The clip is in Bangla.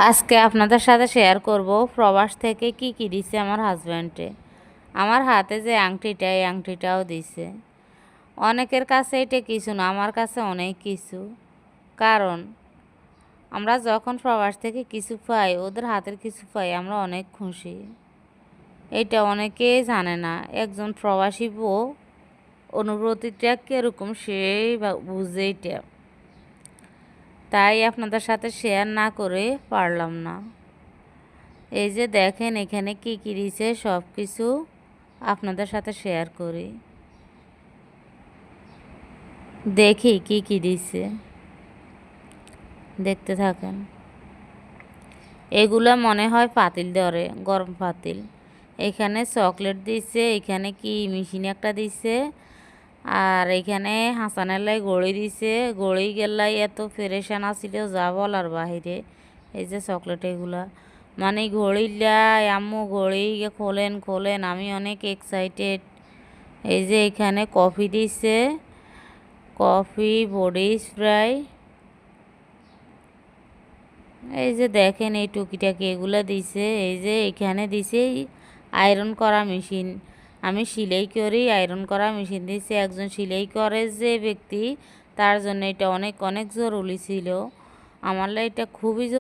আজকে আপনাদের সাথে শেয়ার করব প্রবাস থেকে কি কি দিছে আমার হাজব্যান্ডে। আমার হাতে যে আংটিটা, এই আংটিটাও দিছে। অনেকের কাছে এটা কিছু না, আমার কাছে অনেক কিছু। কারণ আমরা যখন প্রবাস থেকে কিছু পাই, ওদের হাতের কিছু পাই, আমরা অনেক খুশি। এটা অনেকেই জানে না, একজন প্রবাসী বউ অনুভূতিটা কীরকম সেই বুঝে এটা। তাই আপনাদের সাথে শেয়ার না করে পারলাম না। এই যে দেখেন এখানে কি কি দিয়েছে, সব কিছু আপনাদের সাথে শেয়ার করি। দেখি কি কি দিছে, দেখতে থাকেন। এগুলো মনে হয় পাতিল ধরে, গরম পাতিল। এখানে চকলেট দিছে, এখানে কি মেশিন একটা দিছে, আর এখানে হাসানের গড়ি দিছে। গড়ি গেলাই এত ফেরেশান আছিল যা বলার বাহিরে। এই যে চকলেট এগুলা, মানে ঘড়িলা আম্মু ঘড়ি খোলেন খোলেন, আমি অনেক এক্সাইটেড। এই যে এখানে কফি দিছে, কফি, বডি স্প্রে। এই যে দেখেন এই টুকিটাকি এগুলো দিছে। এই যে এখানে দিছে আয়রন করা মেশিন। আমি সেলাই করি, আয়রন করা মেশিন দিছে। একজন সেলাই করে যে ব্যক্তি, তার জন্য এটা অনেক অনেক জরুরি ছিল। আমার এটা খুবই